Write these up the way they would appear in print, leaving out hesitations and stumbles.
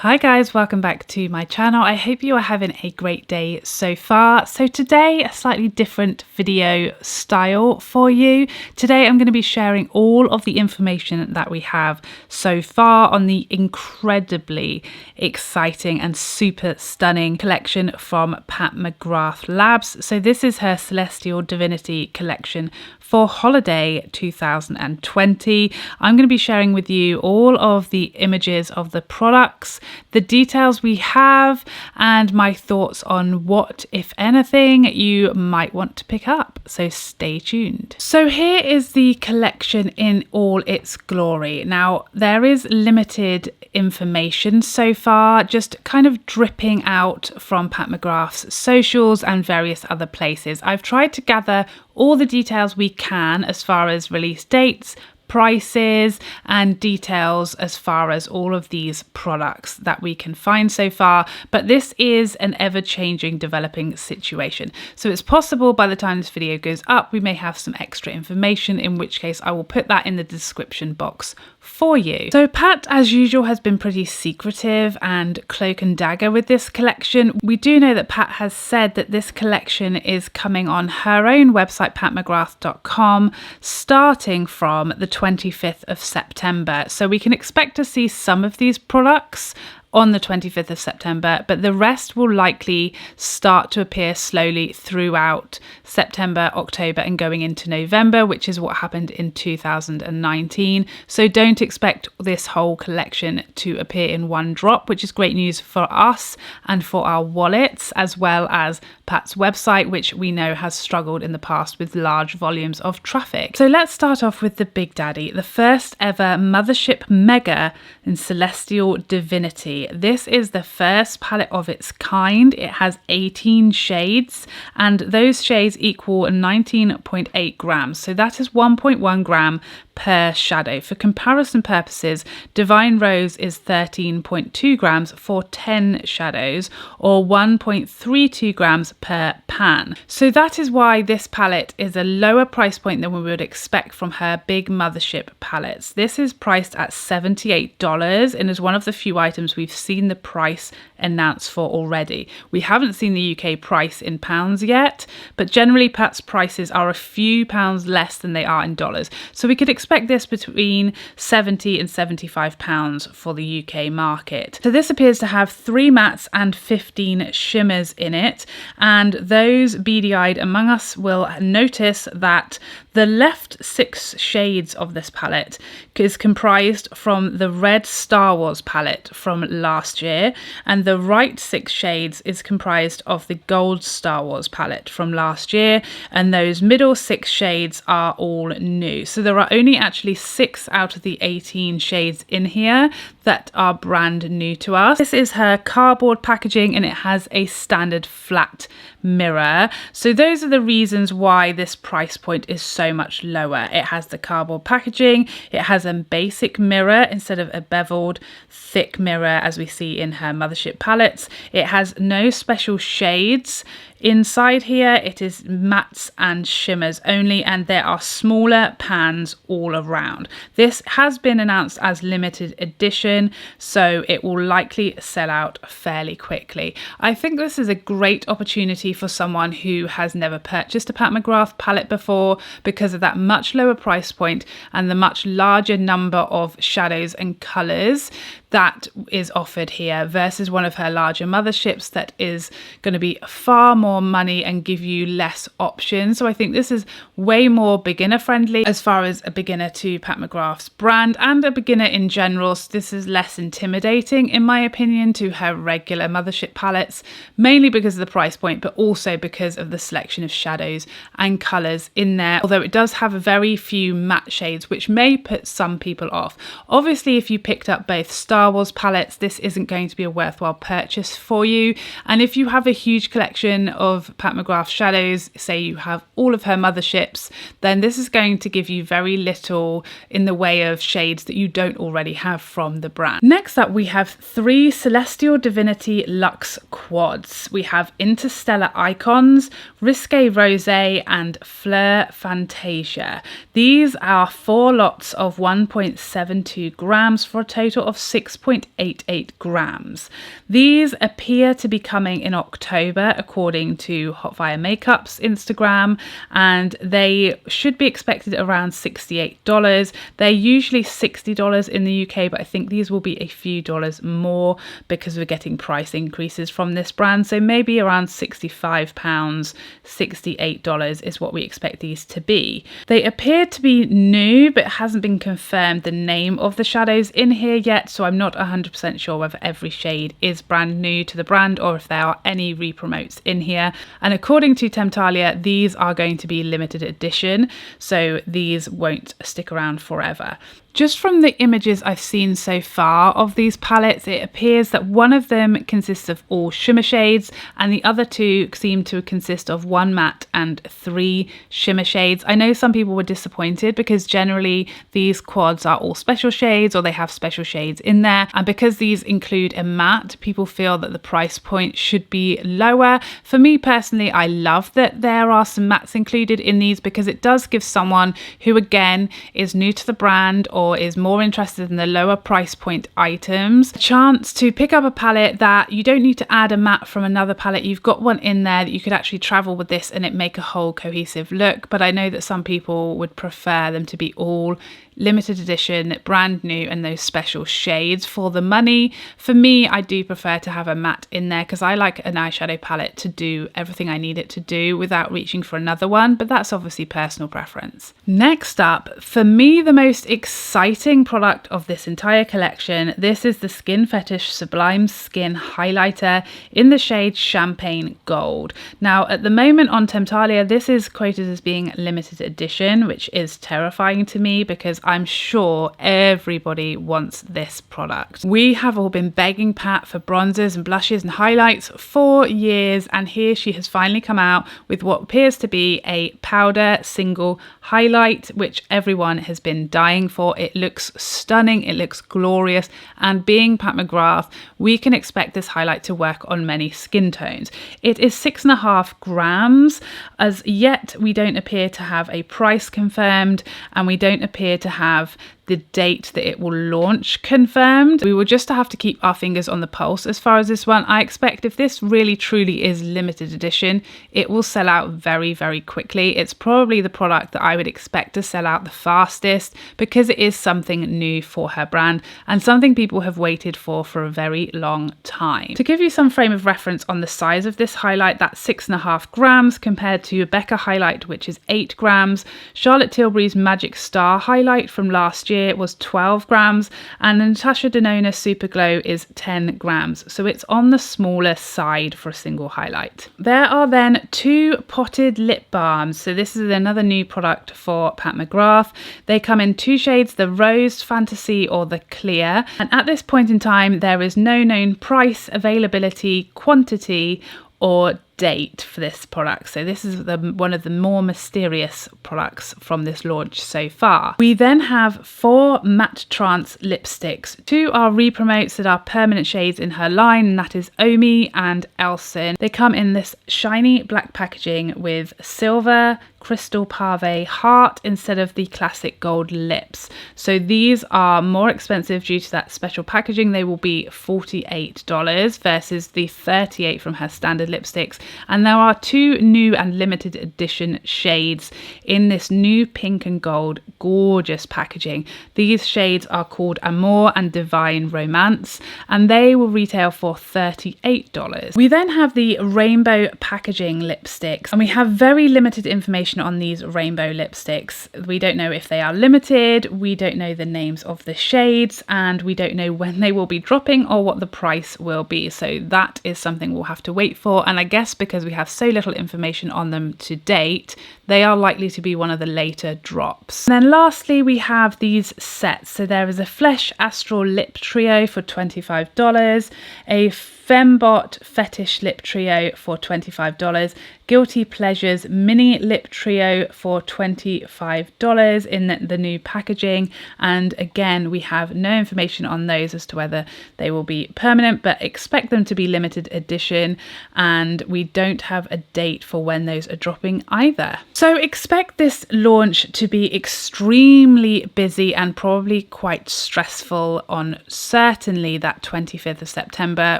Hi guys, welcome back to my channel. I hope you are having a great day so far. So today, a slightly different video style for you. Today I'm going to be sharing all of the information that we have so far on the incredibly exciting and super stunning collection from Pat McGrath Labs. So this is her Celestial Divinity collection for holiday 2020. I'm going to be sharing with you all of the images of the products, the details we have, and my thoughts on what, if anything, you might want to pick up. So stay tuned. So here is the collection in all its glory. Now, there is limited information so far, just kind of dripping out from Pat McGrath's socials and various other places. I've tried to gather all the details we can as far as release dates, prices, and details as far as all of these products that we can find so far, but this is an ever-changing, developing situation. So it's possible by the time this video goes up we may have some extra information, in which case I will put that in the description box for you. So Pat, as usual, has been pretty secretive and cloak and dagger with this collection. We do know that Pat has said that this collection is coming on her own website, patmcgrath.com, starting from the 25th of September. So we can expect to see some of these products on the 25th of September, but the rest will likely start to appear slowly throughout September, October, and going into November, which is what happened in 2019. So don't expect this whole collection to appear in one drop, which is great news for us and for our wallets, as well as Pat's website, which we know has struggled in the past with large volumes of traffic. So let's start off with the big daddy, the first ever Mothership Mega in Celestial Divinity. This is the first palette of its kind. It has 18 shades, and those shades equal 19.8 grams. So that is 1.1 gram per shadow. For comparison purposes, Divine Rose is 13.2 grams for 10 shadows, or 1.32 grams per pan. So that is why this palette is a lower price point than we would expect from her big Mothership palettes. This is priced at $78 and is one of the few items we've seen the price announced for already. We haven't seen the UK price in pounds yet, but generally Pat's prices are a few pounds less than they are in dollars. So we could expect this between 70 and 75 pounds for the UK market. So this appears to have 3 mattes and 15 shimmers in it, and those beady-eyed among us will notice that the left 6 shades of this palette is comprised from the red Star Wars palette from last year, and the right 6 shades is comprised of the gold Star Wars palette from last year, and those middle 6 shades are all new. So there are only actually 6 out of the 18 shades in here that are brand new to us. This is her cardboard packaging, and it has a standard flat mirror. So those are the reasons why this price point is so much lower. It has the cardboard packaging, it has a basic mirror instead of a beveled thick mirror as we see in her Mothership palettes. It has no special shades inside here. It is mattes and shimmers only, and there are smaller pans all around. This has been announced as limited edition, so it will likely sell out fairly quickly. I think this is a great opportunity for someone who has never purchased a Pat McGrath palette before, because of that much lower price point and the much larger number of shadows and colours that is offered here versus one of her larger motherships that is going to be far more money and give you less options. So I think this is way more beginner friendly as far as a beginner to Pat McGrath's brand and a beginner in general. So this is less intimidating in my opinion to her regular Mothership palettes, mainly because of the price point, but also because of the selection of shadows and colours in there, although it does have a very few matte shades which may put some people off. Obviously, if you picked up both Star Wars palettes, this isn't going to be a worthwhile purchase for you. And if you have a huge collection of Pat McGrath shadows, say you have all of her Motherships, then this is going to give you very little in the way of shades that you don't already have from the brand. Next up, we have 3 Celestial Divinity Luxe quads. We have Interstellar Icons, Risque Rose, and Fleur Fantasia. These are 4 lots of 1.72 grams for a total of 6 6.88 grams. These appear to be coming in October according to Hotfire Makeup's Instagram, and they should be expected around $68. They're usually $60 in the UK, but I think these will be a few dollars more because we're getting price increases from this brand. So maybe around £65, $68 is what we expect these to be. They appear to be new, but it hasn't been confirmed the name of the shadows in here yet, so I'm not 100% sure whether every shade is brand new to the brand or if there are any repromotes in here. And according to Temptalia, these are going to be limited edition, so these won't stick around forever. Just from the images I've seen so far of these palettes, it appears that one of them consists of all shimmer shades and the other two seem to consist of 1 matte and 3 shimmer shades. I know some people were disappointed because generally these quads are all special shades or they have special shades in there, and because these include a matte, people feel that the price point should be lower. For me personally, I love that there are some mattes included in these because it does give someone who again is new to the brand or is more interested in the lower price point items a chance to pick up a palette that you don't need to add a matte from another palette. You've got one in there that you could actually travel with this and it make a whole cohesive look. But I know that some people would prefer them to be all limited edition, brand new, and those special shades for the money. For me, I do prefer to have a matte in there because I like an eyeshadow palette to do everything I need it to do without reaching for another one, but that's obviously personal preference. Next up, for me, the most exciting product of this entire collection, this is the Skin Fetish Sublime Skin Highlighter in the shade Champagne Gold. Now, at the moment on Temptalia, this is quoted as being limited edition, which is terrifying to me because I'm sure everybody wants this product. We have all been begging Pat for bronzers and blushes and highlights for years, and here she has finally come out with what appears to be a powder single highlight, which everyone has been dying for. It looks stunning, it looks glorious, and being Pat McGrath, we can expect this highlight to work on many skin tones. It is 6.5 grams. As yet, we don't appear to have a price confirmed, and we don't appear to have the date that it will launch confirmed. We will just have to keep our fingers on the pulse as far as this one. I expect if this really truly is limited edition, it will sell out very, very quickly. It's probably the product that I would expect to sell out the fastest because it is something new for her brand and something people have waited for a very long time. To give you some frame of reference on the size of this highlight, that's 6.5 grams compared to Becca highlight, which is 8 grams. Charlotte Tilbury's Magic Star highlight from last year was 12 grams, and the Natasha Denona Super Glow is 10 grams, so it's on the smaller side for a single highlight. There are then 2 potted lip balms, so this is another new product for Pat McGrath. They come in 2 shades, the Rose Fantasy or the Clear, and at this point in time there is no known price, availability, quantity or date for this product. So this is one of the more mysterious products from this launch so far. We then have 4 matte trance lipsticks. 2 are re-promotes that are permanent shades in her line, and that is Omi and Elson. They come in this shiny black packaging with silver crystal pave heart instead of the classic gold lips. So these are more expensive due to that special packaging. They will be $48 versus the $38 from her standard lipsticks. And there are 2 new and limited edition shades in this new pink and gold gorgeous packaging. These shades are called Amour and Divine Romance, and they will retail for $38. We then have the rainbow packaging lipsticks, and we have very limited information on these rainbow lipsticks. We don't know if they are limited, we don't know the names of the shades, and we don't know when they will be dropping or what the price will be. So that is something we'll have to wait for, and I guess because we have so little information on them to date, they are likely to be one of the later drops. And then lastly, we have these sets. So there is a Flesh Astral Lip Trio for $25, a Fembot Fetish Lip Trio for $25, Guilty Pleasures Mini Lip trio for $25 in the new packaging. And again, we have no information on those as to whether they will be permanent, but expect them to be limited edition, and we don't have a date for when those are dropping either. So expect this launch to be extremely busy and probably quite stressful on certainly that 25th of September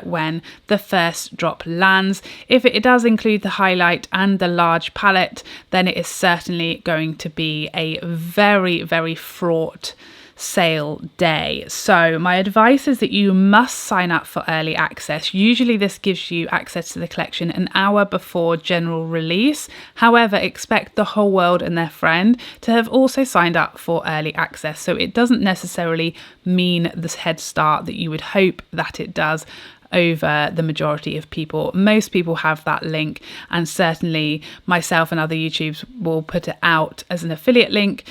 when the first drop lands. If it does include the highlight and the large palette, then it is certainly going to be a very, very fraught sale day. So my advice is that you must sign up for early access. Usually this gives you access to the collection an hour before general release. However, expect the whole world and their friend to have also signed up for early access. So it doesn't necessarily mean this head start that you would hope that it does over the majority of people. Most people have that link, and certainly myself and other YouTubers will put it out as an affiliate link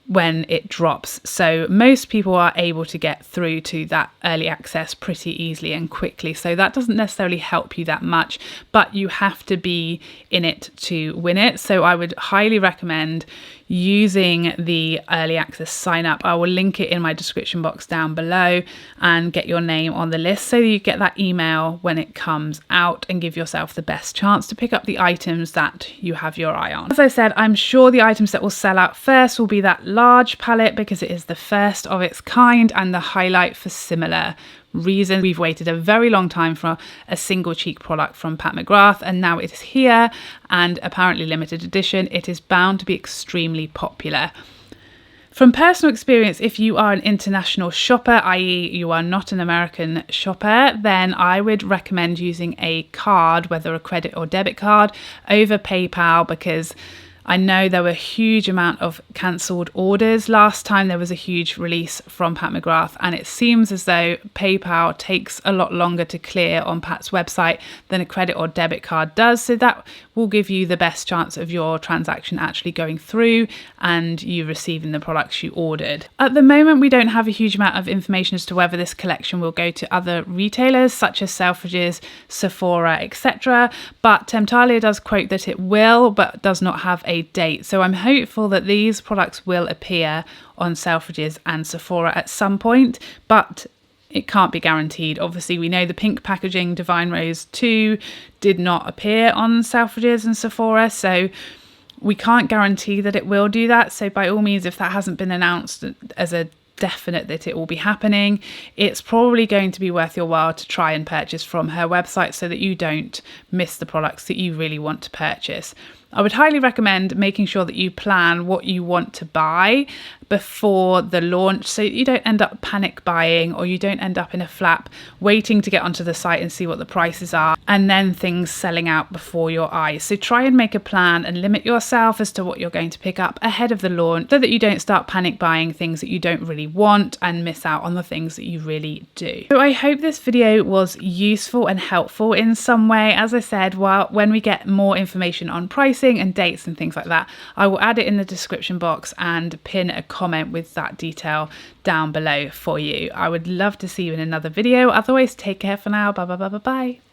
when it drops. So most people are able to get through to that early access pretty easily and quickly. So that doesn't necessarily help you that much, but you have to be in it to win it. So I would highly recommend using the early access sign up. I will link it in my description box down below and get your name on the list so you get that email when it comes out and give yourself the best chance to pick up the items that you have your eye on. As I said, I'm sure the items that will sell out first will be that large palette because it is the first of its kind, and the highlight for similar reason. We've waited a very long time for a single cheek product from Pat McGrath, and now it is here, and apparently limited edition. It is bound to be extremely popular. From personal experience, if you are an international shopper, i.e. you are not an American shopper, then I would recommend using a card, whether a credit or debit card, over PayPal, because I know there were a huge amount of cancelled orders last time there was a huge release from Pat McGrath, and it seems as though PayPal takes a lot longer to clear on Pat's website than a credit or debit card does. So that will give you the best chance of your transaction actually going through and you receiving the products you ordered. At the moment, we don't have a huge amount of information as to whether this collection will go to other retailers such as Selfridges, Sephora, etc. But Temptalia does quote that it will, but does not have a date. So I'm hopeful that these products will appear on Selfridges and Sephora at some point, but it can't be guaranteed. Obviously, we know the pink packaging Divine Rose 2 did not appear on Selfridges and Sephora, so we can't guarantee that it will do that. So by all means, if that hasn't been announced as a definite that it will be happening, it's probably going to be worth your while to try and purchase from her website so that you don't miss the products that you really want to purchase. I would highly recommend making sure that you plan what you want to buy before the launch so you don't end up panic buying, or you don't end up in a flap waiting to get onto the site and see what the prices are and then things selling out before your eyes. So try and make a plan and limit yourself as to what you're going to pick up ahead of the launch so that you don't start panic buying things that you don't really want and miss out on the things that you really do. So I hope this video was useful and helpful in some way. As I said, when we get more information on pricing and dates and things like that, I will add it in the description box and pin a comment with that detail down below for you. I would love to see you in another video. Otherwise, take care for now. Bye bye bye bye bye.